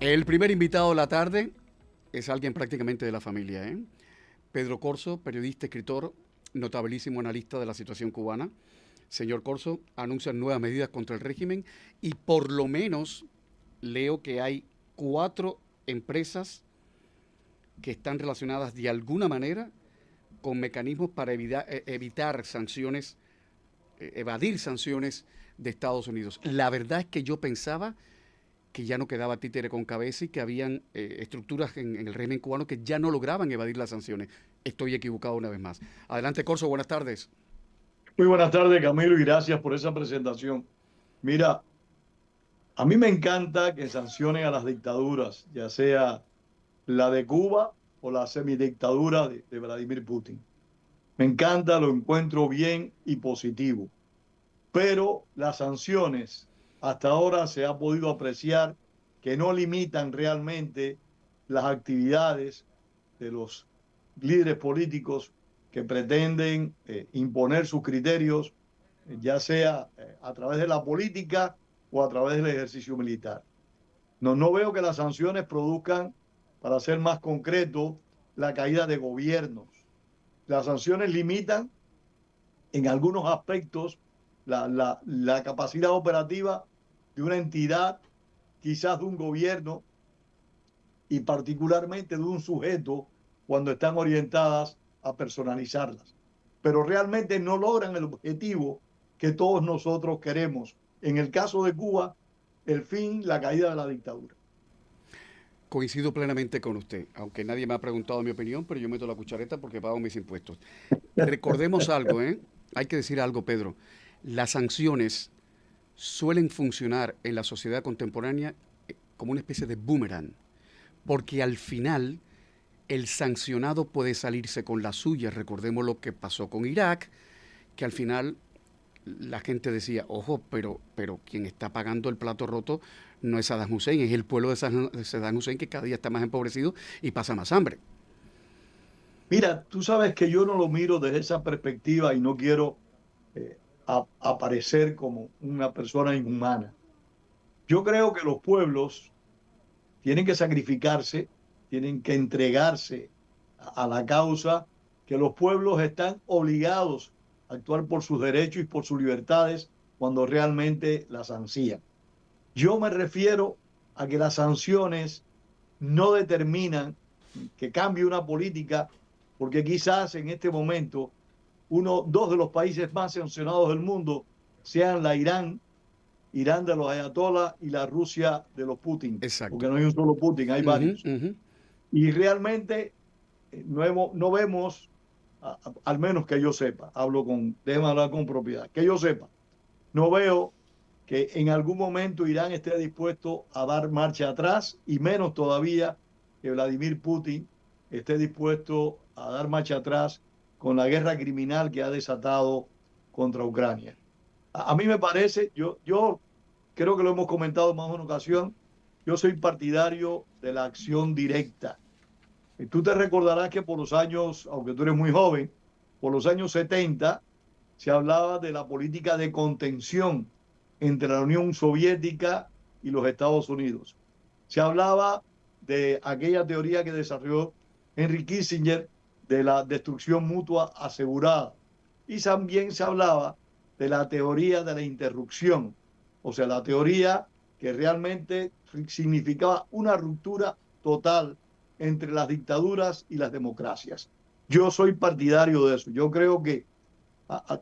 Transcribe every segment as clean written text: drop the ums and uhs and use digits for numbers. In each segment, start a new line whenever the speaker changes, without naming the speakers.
El primer invitado de la tarde es alguien prácticamente de la familia, ¿eh? Pedro Corzo, periodista, escritor, notabilísimo analista de la situación cubana. Señor Corzo, anuncian nuevas medidas contra el régimen y por lo menos leo que hay 4 empresas que están relacionadas de alguna manera con mecanismos para evitar sanciones, evadir sanciones de Estados Unidos. La verdad es que yo pensaba que ya no quedaba títere con cabeza y que habían estructuras en el régimen cubano que ya no lograban evadir las sanciones. Estoy equivocado una vez más. Adelante, Corso, buenas tardes.
Muy buenas tardes, Camilo, y gracias por esa presentación. Mira, a mí me encanta que sancionen a las dictaduras, ya sea la de Cuba o la semidictadura de Vladimir Putin. Me encanta, lo encuentro bien y positivo. Pero las sanciones, hasta ahora se ha podido apreciar que no limitan realmente las actividades de los líderes políticos que pretenden imponer sus criterios, ya sea a través de la política o a través del ejercicio militar. No veo que las sanciones produzcan, para ser más concreto, la caída de gobiernos. Las sanciones limitan en algunos aspectos la capacidad operativa de una entidad, quizás de un gobierno y particularmente de un sujeto cuando están orientadas a personalizarlas. Pero realmente no logran el objetivo que todos nosotros queremos. En el caso de Cuba, el fin, la caída de la dictadura.
Coincido plenamente con usted, aunque nadie me ha preguntado mi opinión, pero yo meto la cuchareta porque pago mis impuestos. Recordemos algo, ¿eh? Hay que decir algo, Pedro. Las sanciones suelen funcionar en la sociedad contemporánea como una especie de boomerang, porque al final el sancionado puede salirse con la suya. Recordemos lo que pasó con Irak, que al final la gente decía, ojo, pero quien está pagando el plato roto no es Saddam Hussein, es el pueblo de Saddam Hussein que cada día está más empobrecido y pasa más hambre.
Mira, tú sabes que yo no lo miro desde esa perspectiva y no quiero aparecer como una persona inhumana. Yo creo que los pueblos tienen que sacrificarse, tienen que entregarse a la causa, que los pueblos están obligados a actuar por sus derechos y por sus libertades cuando realmente las ansían. Yo me refiero a que las sanciones no determinan que cambie una política, porque quizás en este momento dos de los países más sancionados del mundo sean la Irán de los ayatolás y la Rusia de los Putin, porque
Exacto.
no hay un solo Putin, hay varios.
Uh-huh.
Y realmente no vemos, al menos que yo sepa, déjame hablar con propiedad, que yo sepa, no veo que en algún momento Irán esté dispuesto a dar marcha atrás y menos todavía que Vladimir Putin esté dispuesto a dar marcha atrás con la guerra criminal que ha desatado contra Ucrania. A mí me parece, yo creo que lo hemos comentado más de una ocasión, yo soy partidario de la acción directa. Y tú te recordarás que por los años, aunque tú eres muy joven, por los años 70 se hablaba de la política de contención entre la Unión Soviética y los Estados Unidos. Se hablaba de aquella teoría que desarrolló Henry Kissinger de la destrucción mutua asegurada. Y también se hablaba de la teoría de la interrupción, o sea, la teoría que realmente significaba una ruptura total entre las dictaduras y las democracias. Yo soy partidario de eso. Yo creo que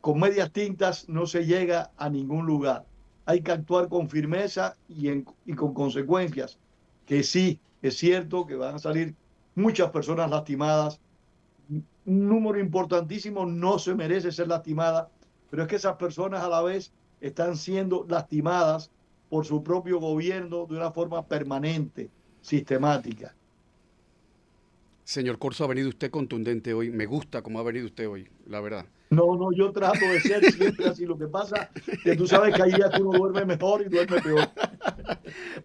con medias tintas no se llega a ningún lugar. Hay que actuar con firmeza y con consecuencias, que sí, es cierto que van a salir muchas personas lastimadas, un número importantísimo no se merece ser lastimada, pero es que esas personas a la vez están siendo lastimadas por su propio gobierno de una forma permanente, sistemática.
Señor Corso, ha venido usted contundente hoy. Me gusta cómo ha venido usted hoy, la verdad.
No, yo trato de ser siempre así. Lo que pasa que tú sabes que hay días que uno duerme mejor y duerme peor.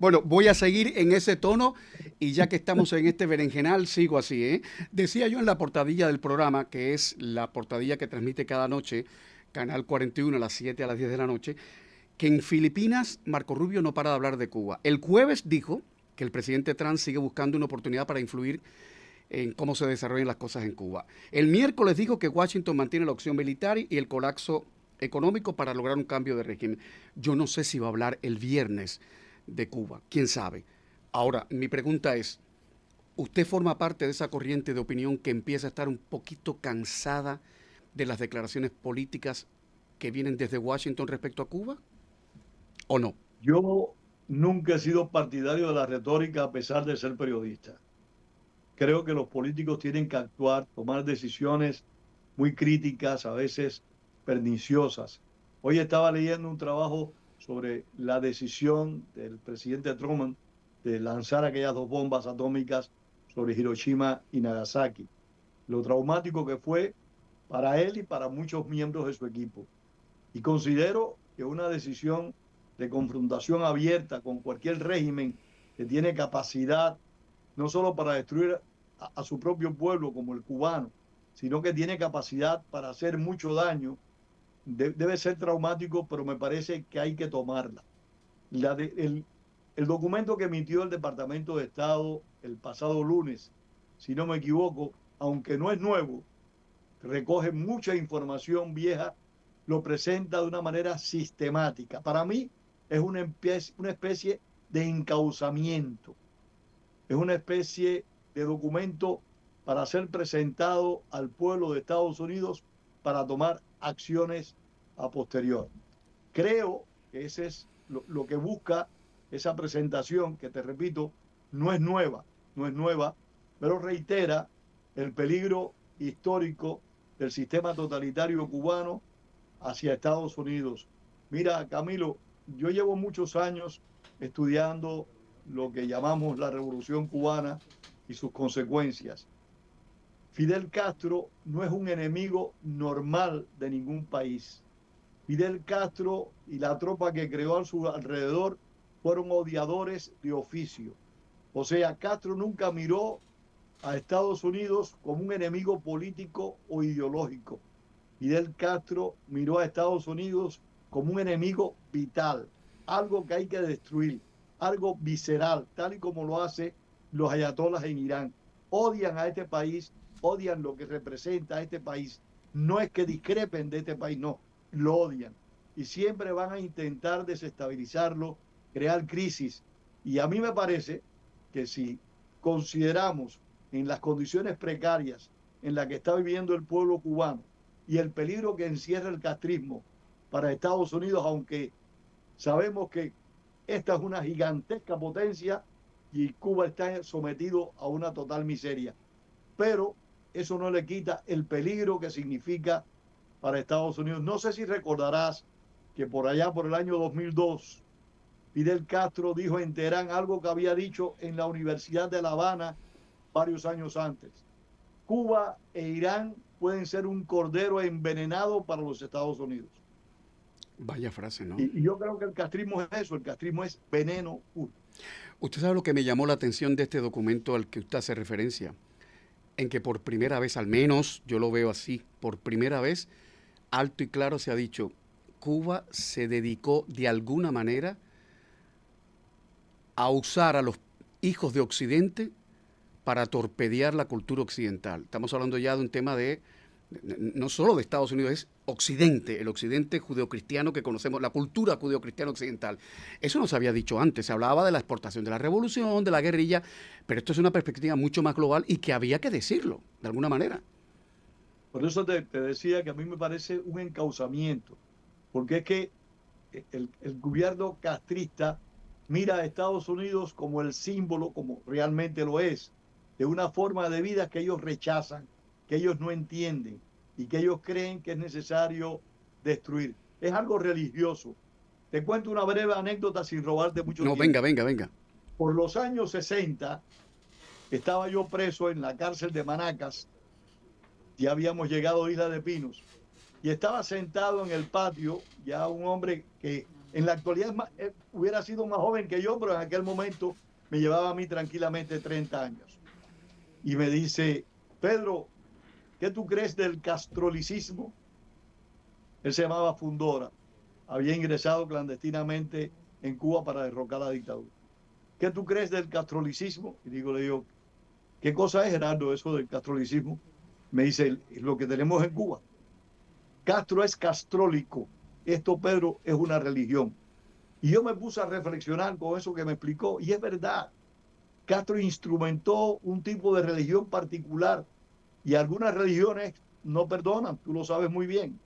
Bueno, voy a seguir en ese tono y ya que estamos en este berenjenal, sigo así, ¿eh? Decía yo en la portadilla del programa, que es la portadilla que transmite cada noche, Canal 41 a las 7 a las 10 de la noche, que en Filipinas Marco Rubio no para de hablar de Cuba. El jueves dijo que el presidente Trump sigue buscando una oportunidad para influir en cómo se desarrollan las cosas en Cuba. El miércoles dijo que Washington mantiene la opción militar y el colapso económico para lograr un cambio de régimen. Yo no sé si va a hablar el viernes de Cuba, quién sabe. Ahora, mi pregunta es, ¿usted forma parte de esa corriente de opinión que empieza a estar un poquito cansada de las declaraciones políticas que vienen desde Washington respecto a Cuba? ¿O no?
Yo nunca he sido partidario de la retórica a pesar de ser periodista. Creo que los políticos tienen que actuar, tomar decisiones muy críticas, a veces perniciosas. Hoy estaba leyendo un trabajo sobre la decisión del presidente Truman de lanzar aquellas 2 bombas atómicas sobre Hiroshima y Nagasaki. Lo traumático que fue para él y para muchos miembros de su equipo. Y considero que una decisión de confrontación abierta con cualquier régimen que tiene capacidad no solo para destruir a su propio pueblo como el cubano, sino que tiene capacidad para hacer mucho daño, debe ser traumático, pero me parece que hay que tomarla. El documento que emitió el Departamento de Estado el pasado lunes, si no me equivoco, aunque no es nuevo, recoge mucha información vieja, lo presenta de una manera sistemática. Para mí es una especie de encauzamiento, es una especie de documento para ser presentado al pueblo de Estados Unidos para tomar acciones a posterior. Creo que ese es lo que busca esa presentación, que te repito, no es nueva, pero reitera el peligro histórico del sistema totalitario cubano hacia Estados Unidos. Mira, Camilo, yo llevo muchos años estudiando lo que llamamos la Revolución Cubana y sus consecuencias. Fidel Castro no es un enemigo normal de ningún país. Fidel Castro y la tropa que creó a su alrededor fueron odiadores de oficio. O sea, Castro nunca miró a Estados Unidos como un enemigo político o ideológico. Fidel Castro miró a Estados Unidos como un enemigo vital, algo que hay que destruir, algo visceral, tal y como lo hacen los ayatolás en Irán. Odian a este país, odian lo que representa a este país. No es que discrepen de este país, no, lo odian. Y siempre van a intentar desestabilizarlo, crear crisis. Y a mí me parece que si consideramos en las condiciones precarias en las que está viviendo el pueblo cubano y el peligro que encierra el castrismo para Estados Unidos, aunque sabemos que esta es una gigantesca potencia y Cuba está sometido a una total miseria. Pero eso no le quita el peligro que significa para Estados Unidos. No sé si recordarás que por allá, por el año 2002, Fidel Castro dijo en Teherán algo que había dicho en la Universidad de La Habana varios años antes. Cuba e Irán pueden ser un cordero envenenado para los Estados Unidos.
Vaya frase, ¿no?
Y yo creo que el castrismo es eso, el castrismo es veneno puro.
Usted sabe lo que me llamó la atención de este documento al que usted hace referencia, en que por primera vez, al menos yo lo veo así, por primera vez, alto y claro se ha dicho, Cuba se dedicó de alguna manera a usar a los hijos de Occidente para torpedear la cultura occidental. Estamos hablando ya de un tema de, no solo de Estados Unidos, es Occidente, el Occidente judeocristiano que conocemos, la cultura judeocristiana occidental. Eso no se había dicho antes, se hablaba de la exportación de la revolución, de la guerrilla, pero esto es una perspectiva mucho más global y que había que decirlo, de alguna manera.
Por eso te decía que a mí me parece un encauzamiento, porque es que el gobierno castrista mira a Estados Unidos como el símbolo, como realmente lo es, de una forma de vida que ellos rechazan, que ellos no entienden y que ellos creen que es necesario destruir. Es algo religioso. Te cuento una breve anécdota sin robarte mucho
No,
tiempo.
venga.
Por los años 60 estaba yo preso en la cárcel de Manacas, ya habíamos llegado a Isla de Pinos, y estaba sentado en el patio ya un hombre que en la actualidad hubiera sido más joven que yo, pero en aquel momento me llevaba a mí tranquilamente 30 años. Y me dice, Pedro, ¿qué tú crees del castrolicismo? Él se llamaba Fundora, había ingresado clandestinamente en Cuba para derrocar la dictadura. ¿qué tú crees del castrolicismo? Y le digo, ¿qué cosa es, Gerardo, eso del castrolicismo? Me dice, lo que tenemos en Cuba. Castro es castrólico. Esto, Pedro, es una religión. Y yo me puse a reflexionar con eso que me explicó, y es verdad. Castro instrumentó un tipo de religión particular y algunas religiones no perdonan, tú lo sabes muy bien.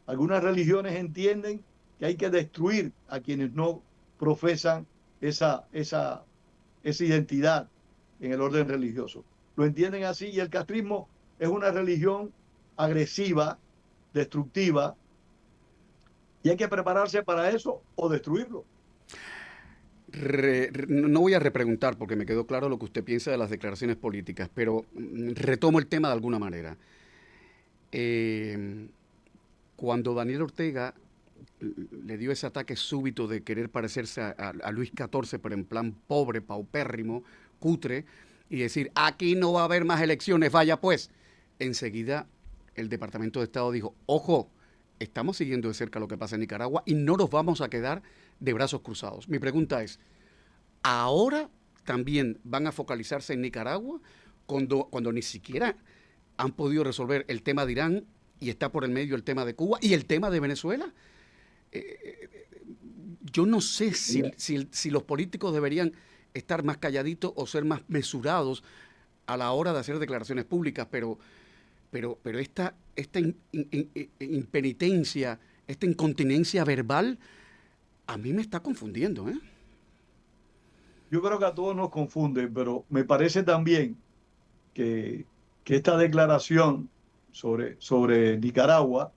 Algunas religiones entienden que hay que destruir a quienes no profesan esa identidad en el orden religioso. Lo entienden así y el castrismo es una religión agresiva, destructiva, y hay que prepararse para eso o destruirlo.
No voy a repreguntar porque me quedó claro lo que usted piensa de las declaraciones políticas, pero retomo el tema de alguna manera. Eh, Cuando Daniel Ortega le dio ese ataque súbito de querer parecerse a Luis XIV, pero en plan pobre, paupérrimo, cutre, y decir, aquí no va a haber más elecciones, vaya pues, enseguida el Departamento de Estado dijo, ojo, estamos siguiendo de cerca lo que pasa en Nicaragua y no nos vamos a quedar de brazos cruzados. Mi pregunta es, ¿ahora también van a focalizarse en Nicaragua cuando ni siquiera han podido resolver el tema de Irán y está por el medio el tema de Cuba y el tema de Venezuela? Yo no sé si los políticos deberían estar más calladitos o ser más mesurados a la hora de hacer declaraciones públicas, pero esta impenitencia, esta incontinencia verbal, a mí me está confundiendo, ¿eh?
Yo creo que a todos nos confunde, pero me parece también que, que esta declaración sobre Nicaragua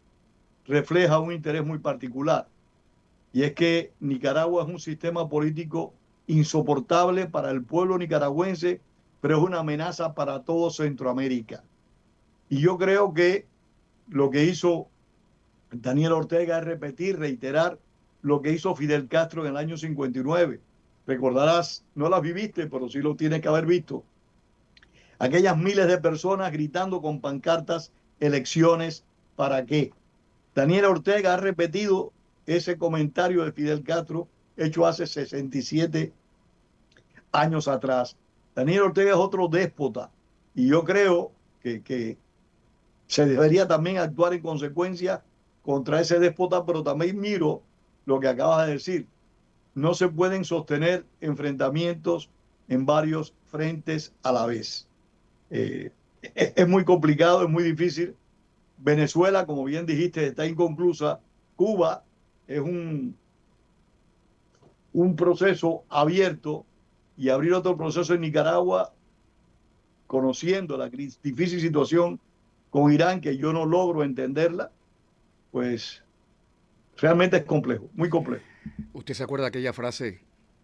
refleja un interés muy particular. Y es que Nicaragua es un sistema político insoportable para el pueblo nicaragüense, pero es una amenaza para todo Centroamérica. Y yo creo que lo que hizo Daniel Ortega es repetir, reiterar lo que hizo Fidel Castro en el año 59. Recordarás, no las viviste, pero sí lo tienes que haber visto. Aquellas miles de personas gritando con pancartas, elecciones, ¿para qué? Daniel Ortega ha repetido ese comentario de Fidel Castro hecho hace 67 años atrás. Daniel Ortega es otro déspota y yo creo que se debería también actuar en consecuencia contra ese déspota, pero también miro lo que acabas de decir. No se pueden sostener enfrentamientos en varios frentes a la vez. Es muy complicado, es muy difícil. Venezuela, como bien dijiste, está inconclusa. Cuba es un proceso abierto y abrir otro proceso en Nicaragua, conociendo la difícil situación con Irán, que yo no logro entenderla, pues realmente es complejo, muy complejo.
¿Usted se acuerda de aquella frase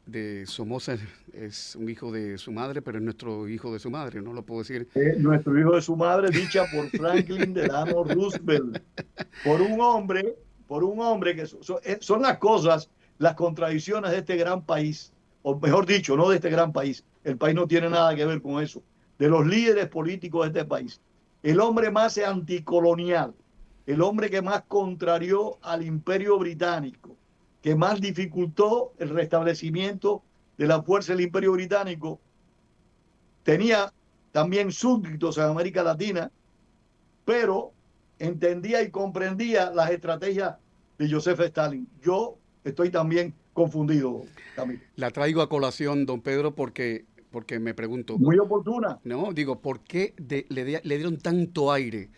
de Somoza es un hijo de su madre, pero es nuestro hijo de su madre? No lo puedo decir.
Nuestro hijo de su madre, dicha por Franklin Delano Roosevelt, por un hombre que son las cosas, las contradicciones de este gran país, o mejor dicho, no de este gran país, el país no tiene nada que ver con eso, de los líderes políticos de este país. El hombre más anticolonial, el hombre que más contrarió al imperio británico, que más dificultó el restablecimiento de la fuerza del imperio británico, tenía también súbditos en América Latina, pero entendía y comprendía las estrategias de Joseph Stalin. Yo estoy también confundido, Camilo.
La traigo a colación, don Pedro, porque me pregunto,
Muy oportuna.
¿no? Digo, ¿por qué le dieron tanto aire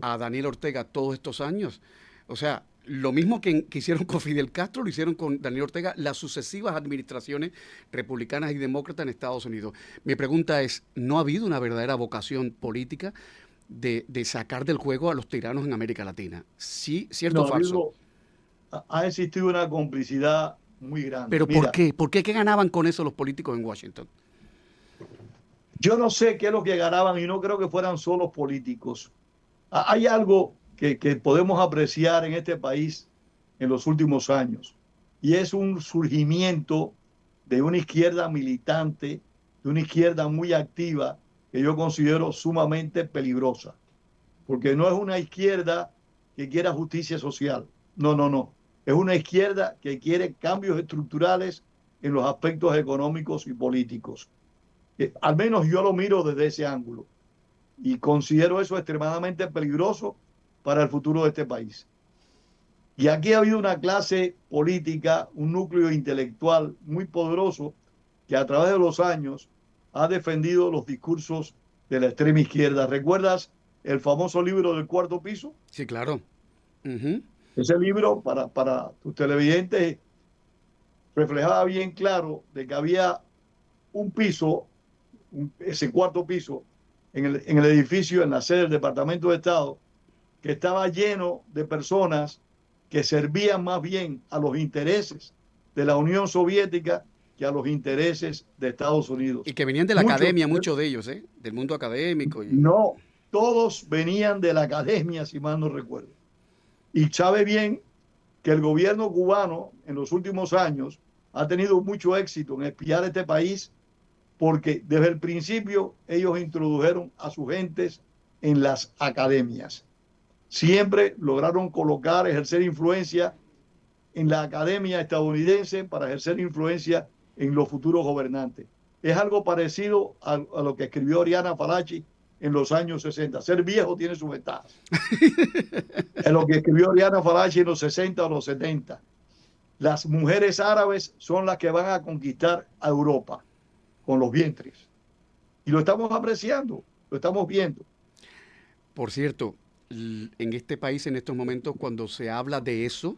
a Daniel Ortega todos estos años? O sea, lo mismo que hicieron con Fidel Castro, lo hicieron con Daniel Ortega las sucesivas administraciones republicanas y demócratas en Estados Unidos. Mi pregunta es, ¿no ha habido una verdadera vocación política de sacar del juego a los tiranos en América Latina? ¿Sí, cierto o falso?
Ha existido una complicidad muy grande.
¿Pero por
Mira,
qué? ¿Por qué? ¿Qué ganaban con eso los políticos en Washington?
yo no sé qué es lo que ganaban y no creo que fueran solo políticos. Hay algo que podemos apreciar en este país en los últimos años y es un surgimiento de una izquierda militante, de una izquierda muy activa que yo considero sumamente peligrosa, porque no es una izquierda que quiera justicia social, no, no, no, es una izquierda que quiere cambios estructurales en los aspectos económicos y políticos. Al menos yo lo miro desde ese ángulo y considero eso extremadamente peligroso para el futuro de este país. Y aquí ha habido una clase política, un núcleo intelectual muy poderoso que a través de los años ha defendido los discursos de la extrema izquierda. ¿Recuerdas el famoso libro del Cuarto Piso?
Sí, claro. Uh-huh.
Ese libro, para tus televidentes, reflejaba bien claro de que había un piso, ese cuarto piso, en el edificio, en la sede del Departamento de Estado, que estaba lleno de personas que servían más bien a los intereses de la Unión Soviética que a los intereses de Estados Unidos.
Y que venían de la academia, muchos de ellos, del mundo académico.
No, todos venían de la academia, si mal no recuerdo. Y sabe bien que el gobierno cubano en los últimos años ha tenido mucho éxito en espiar este país porque desde el principio ellos introdujeron a sus gentes en las academias. Siempre lograron colocar, ejercer influencia en la academia estadounidense para ejercer influencia en los futuros gobernantes. Es algo parecido a lo que escribió Oriana Fallaci en los años 60. Ser viejo tiene sus ventajas. Es lo que escribió Oriana Fallaci en los 60 o los 70. Las mujeres árabes son las que van a conquistar a Europa con los vientres. Y lo estamos apreciando, lo estamos viendo.
Por cierto, en este país en estos momentos cuando se habla de eso,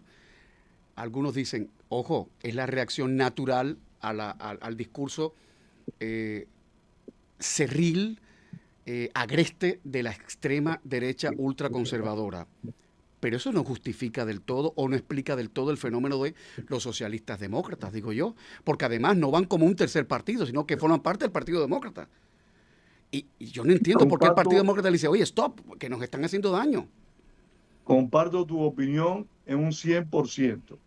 algunos dicen, ojo, es la reacción natural al discurso cerril, agreste de la extrema derecha ultraconservadora. Pero eso no justifica del todo o no explica del todo el fenómeno de los socialistas demócratas, digo yo, porque además no van como un tercer partido, sino que forman parte del Partido Demócrata. Y yo no entiendo por qué el Partido Demócrata le dice, oye, stop, que nos están haciendo daño.
Comparto tu opinión en un 100%.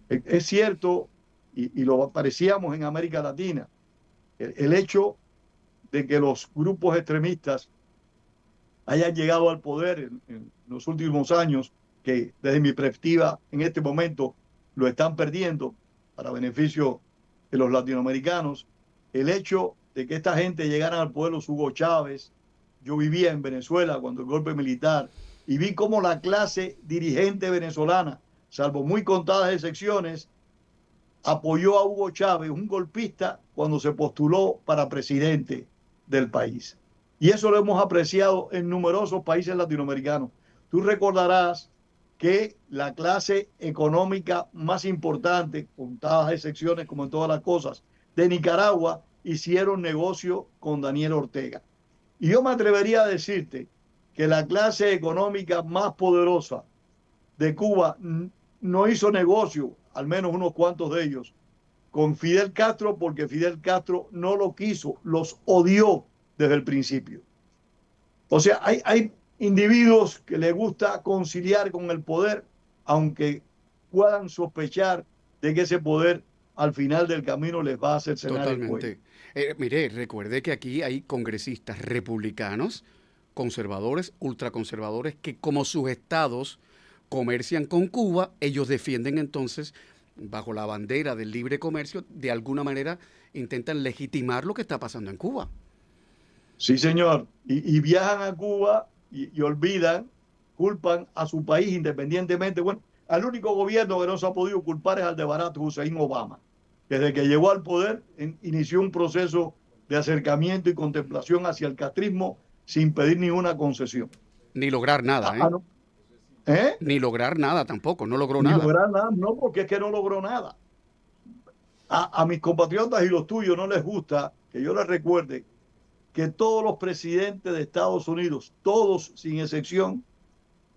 Es cierto, y lo apreciamos en América Latina, el hecho de que los grupos extremistas hayan llegado al poder en los últimos años, que desde mi perspectiva en este momento lo están perdiendo para beneficio de los latinoamericanos. El hecho de que esta gente llegara al poder, los Hugo Chávez. Yo vivía en Venezuela cuando el golpe militar y vi cómo la clase dirigente venezolana, salvo muy contadas excepciones, apoyó a Hugo Chávez, un golpista, cuando se postuló para presidente del país. Y eso lo hemos apreciado en numerosos países latinoamericanos. Tú recordarás que la clase económica más importante, contadas excepciones como en todas las cosas, de Nicaragua, hicieron negocio con Daniel Ortega. Y yo me atrevería a decirte que la clase económica más poderosa de Cuba no hizo negocio, al menos unos cuantos de ellos, con Fidel Castro, porque Fidel Castro no lo quiso, los odió desde el principio. O sea, hay individuos que les gusta conciliar con el poder, aunque puedan sospechar de que ese poder al final del camino les va a hacer cenar el cuello.
Mire, recuerde que aquí hay congresistas republicanos, conservadores, ultraconservadores, que como sus estados comercian con Cuba, ellos defienden entonces, bajo la bandera del libre comercio, de alguna manera intentan legitimar lo que está pasando en Cuba.
Sí, señor. Y viajan a Cuba y olvidan, culpan a su país independientemente. Bueno, al único gobierno que no se ha podido culpar es al de Barack Hussein Obama. Desde que llegó al poder, inició un proceso de acercamiento y contemplación hacia el castrismo sin pedir ninguna concesión.
Ni lograr nada, ¿eh?
¿No? ¿Eh?
Ni lograr nada tampoco, no logró
Ni
nada.
lograr nada, no, porque es que no logró nada. A mis compatriotas y los tuyos no les gusta que yo les recuerde que todos los presidentes de Estados Unidos, todos sin excepción,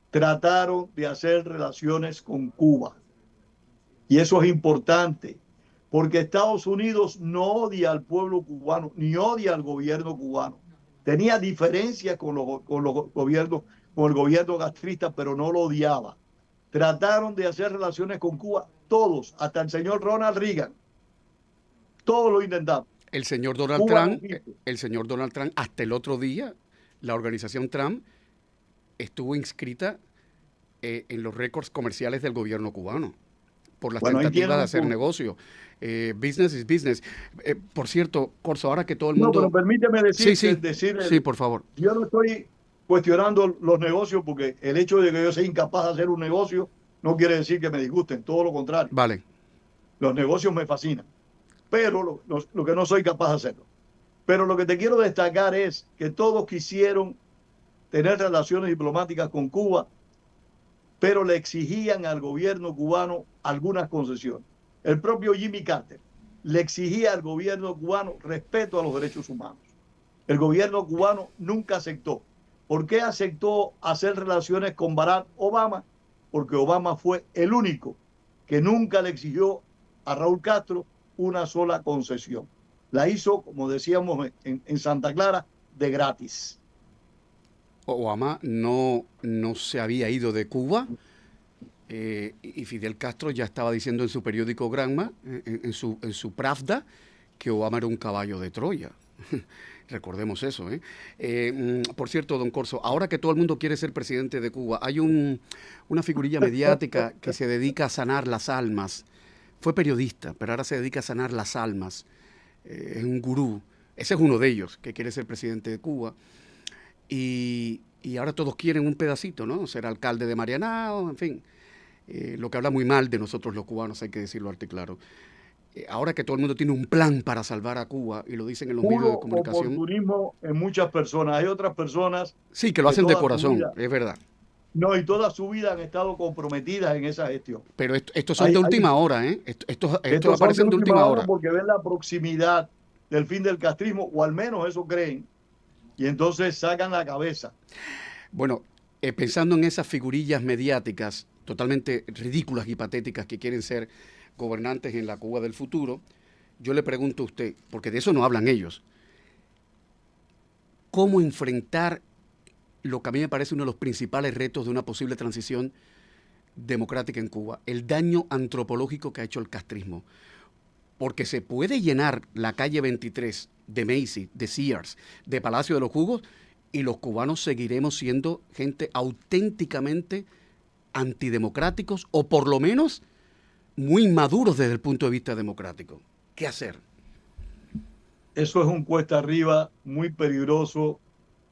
trataron de hacer relaciones con Cuba. Y eso es importante, porque Estados Unidos no odia al pueblo cubano, ni odia al gobierno cubano. Tenía diferencias con el gobierno castrista, pero no lo odiaba. Trataron de hacer relaciones con Cuba, todos, hasta el señor Ronald Reagan. Todos lo intentaron.
El señor Donald Trump, hasta el otro día, la organización Trump estuvo inscrita en los récords comerciales del gobierno cubano. por las
Bueno, ahí
tentativas
tiene
de
un
hacer
punto.
negocio. Business is business. Por cierto, Corso, ahora que todo el
No, pero
mundo...
permíteme
Sí,
decir,
sí, sí, por favor.
yo no estoy cuestionando los negocios porque el hecho de que yo sea incapaz de hacer un negocio no quiere decir que me disgusten, todo lo contrario.
Vale.
Los negocios me fascinan, pero lo que no soy capaz de hacerlo. Pero lo que te quiero destacar es que todos quisieron tener relaciones diplomáticas con Cuba, pero le exigían al gobierno cubano algunas concesiones. El propio Jimmy Carter le exigía al gobierno cubano respeto a los derechos humanos. El gobierno cubano nunca aceptó. ¿Por qué aceptó hacer relaciones con Barack Obama? Porque Obama fue el único que nunca le exigió a Raúl Castro una sola concesión. La hizo, como decíamos en Santa Clara, de gratis.
Obama no se había ido de Cuba y Fidel Castro ya estaba diciendo en su periódico Granma, en su Pravda, que Obama era un caballo de Troya. Recordemos eso. Por cierto, don Corso, ahora que todo el mundo quiere ser presidente de Cuba, hay una figurilla mediática que se dedica a sanar las almas. Fue periodista, pero ahora se dedica a sanar las almas. Es un gurú. Ese es uno de ellos, que quiere ser presidente de Cuba. Y ahora todos quieren un pedacito, ¿no? Ser alcalde de Marianao, en fin. Lo que habla muy mal de nosotros los cubanos, hay que decirlo arte claro. Ahora que todo el mundo tiene un plan para salvar a Cuba y lo dicen en los medios
Puro
de comunicación.
oportunismo en muchas personas. Hay otras personas
Sí, que lo
que
hacen de
toda su
corazón,
vida,
es verdad.
no, y toda su vida han estado comprometidas en esa gestión.
Pero estos son de última hora, ¿eh? Estos
Estos son de
aparecen de
última
última
hora
hora.
porque ven la proximidad del fin del castrismo, o al menos eso creen, y entonces sacan la cabeza.
Bueno, pensando en esas figurillas mediáticas totalmente ridículas y patéticas que quieren ser gobernantes en la Cuba del futuro, yo le pregunto a usted, porque de eso no hablan ellos, ¿cómo enfrentar lo que a mí me parece uno de los principales retos de una posible transición democrática en Cuba? El daño antropológico que ha hecho el castrismo. Porque se puede llenar la calle 23 de Macy's, de Sears, de Palacio de los Jugos, y los cubanos seguiremos siendo gente auténticamente antidemocráticos o por lo menos muy maduros desde el punto de vista democrático. ¿Qué hacer?
Eso es un cuesta arriba muy peligroso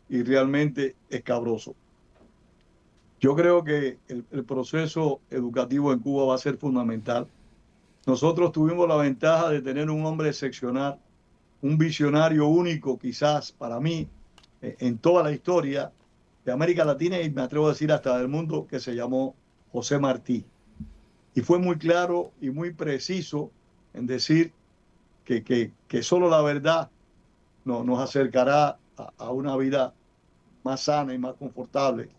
y realmente escabroso. Yo creo que el proceso educativo en Cuba va a ser fundamental. Nosotros tuvimos la ventaja de tener un hombre excepcional, un visionario único quizás para mí en toda la historia de América Latina y me atrevo a decir hasta del mundo, que se llamó José Martí. Y fue muy claro y muy preciso en decir que solo la verdad nos acercará a una vida más sana y más confortable.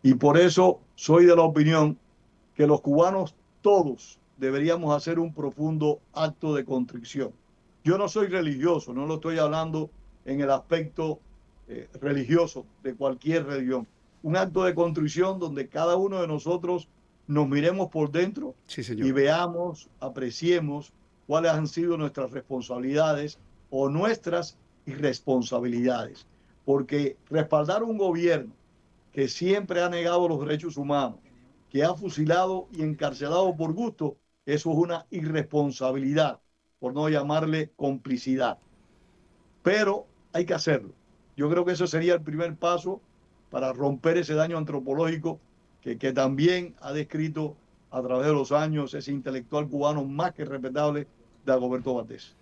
Y por eso soy de la opinión que los cubanos todos deberíamos hacer un profundo acto de contrición. Yo no soy religioso, no lo estoy hablando en el aspecto religioso de cualquier religión. Un acto de contrición donde cada uno de nosotros nos miremos por dentro
Sí, señor.
y veamos, apreciemos cuáles han sido nuestras responsabilidades o nuestras irresponsabilidades. Porque respaldar un gobierno que siempre ha negado los derechos humanos, que ha fusilado y encarcelado por gusto, eso es una irresponsabilidad, por no llamarle complicidad. Pero hay que hacerlo. Yo creo que ese sería el primer paso para romper ese daño antropológico que también ha descrito a través de los años ese intelectual cubano más que respetable, Dagoberto Valdés.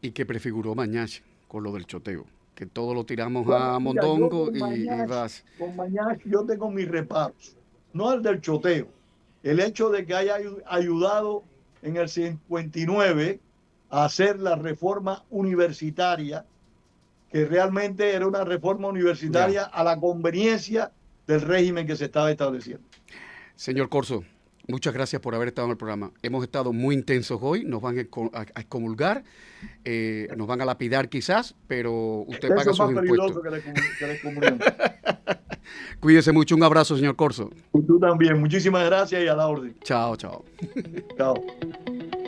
Y que prefiguró Mañach con lo del choteo, que todo lo tiramos
Bueno,
a
mira, yo
mondongo y vas.
con Mañach yo tengo mis reparos, no el del choteo, el hecho de que haya ayudado en el 59 a hacer la reforma universitaria, que realmente era una reforma universitaria a la conveniencia del régimen que se estaba estableciendo.
Señor Corso, muchas gracias por haber estado en el programa. Hemos estado muy intensos hoy, nos van a excomulgar, nos van a lapidar quizás, pero usted
Eso
paga
es
sus
más
impuestos.
peligroso que la excomunión.
Cuídese mucho, un abrazo, señor Corso.
Y tú también, muchísimas gracias y a la orden.
Chao, chao.
Chao.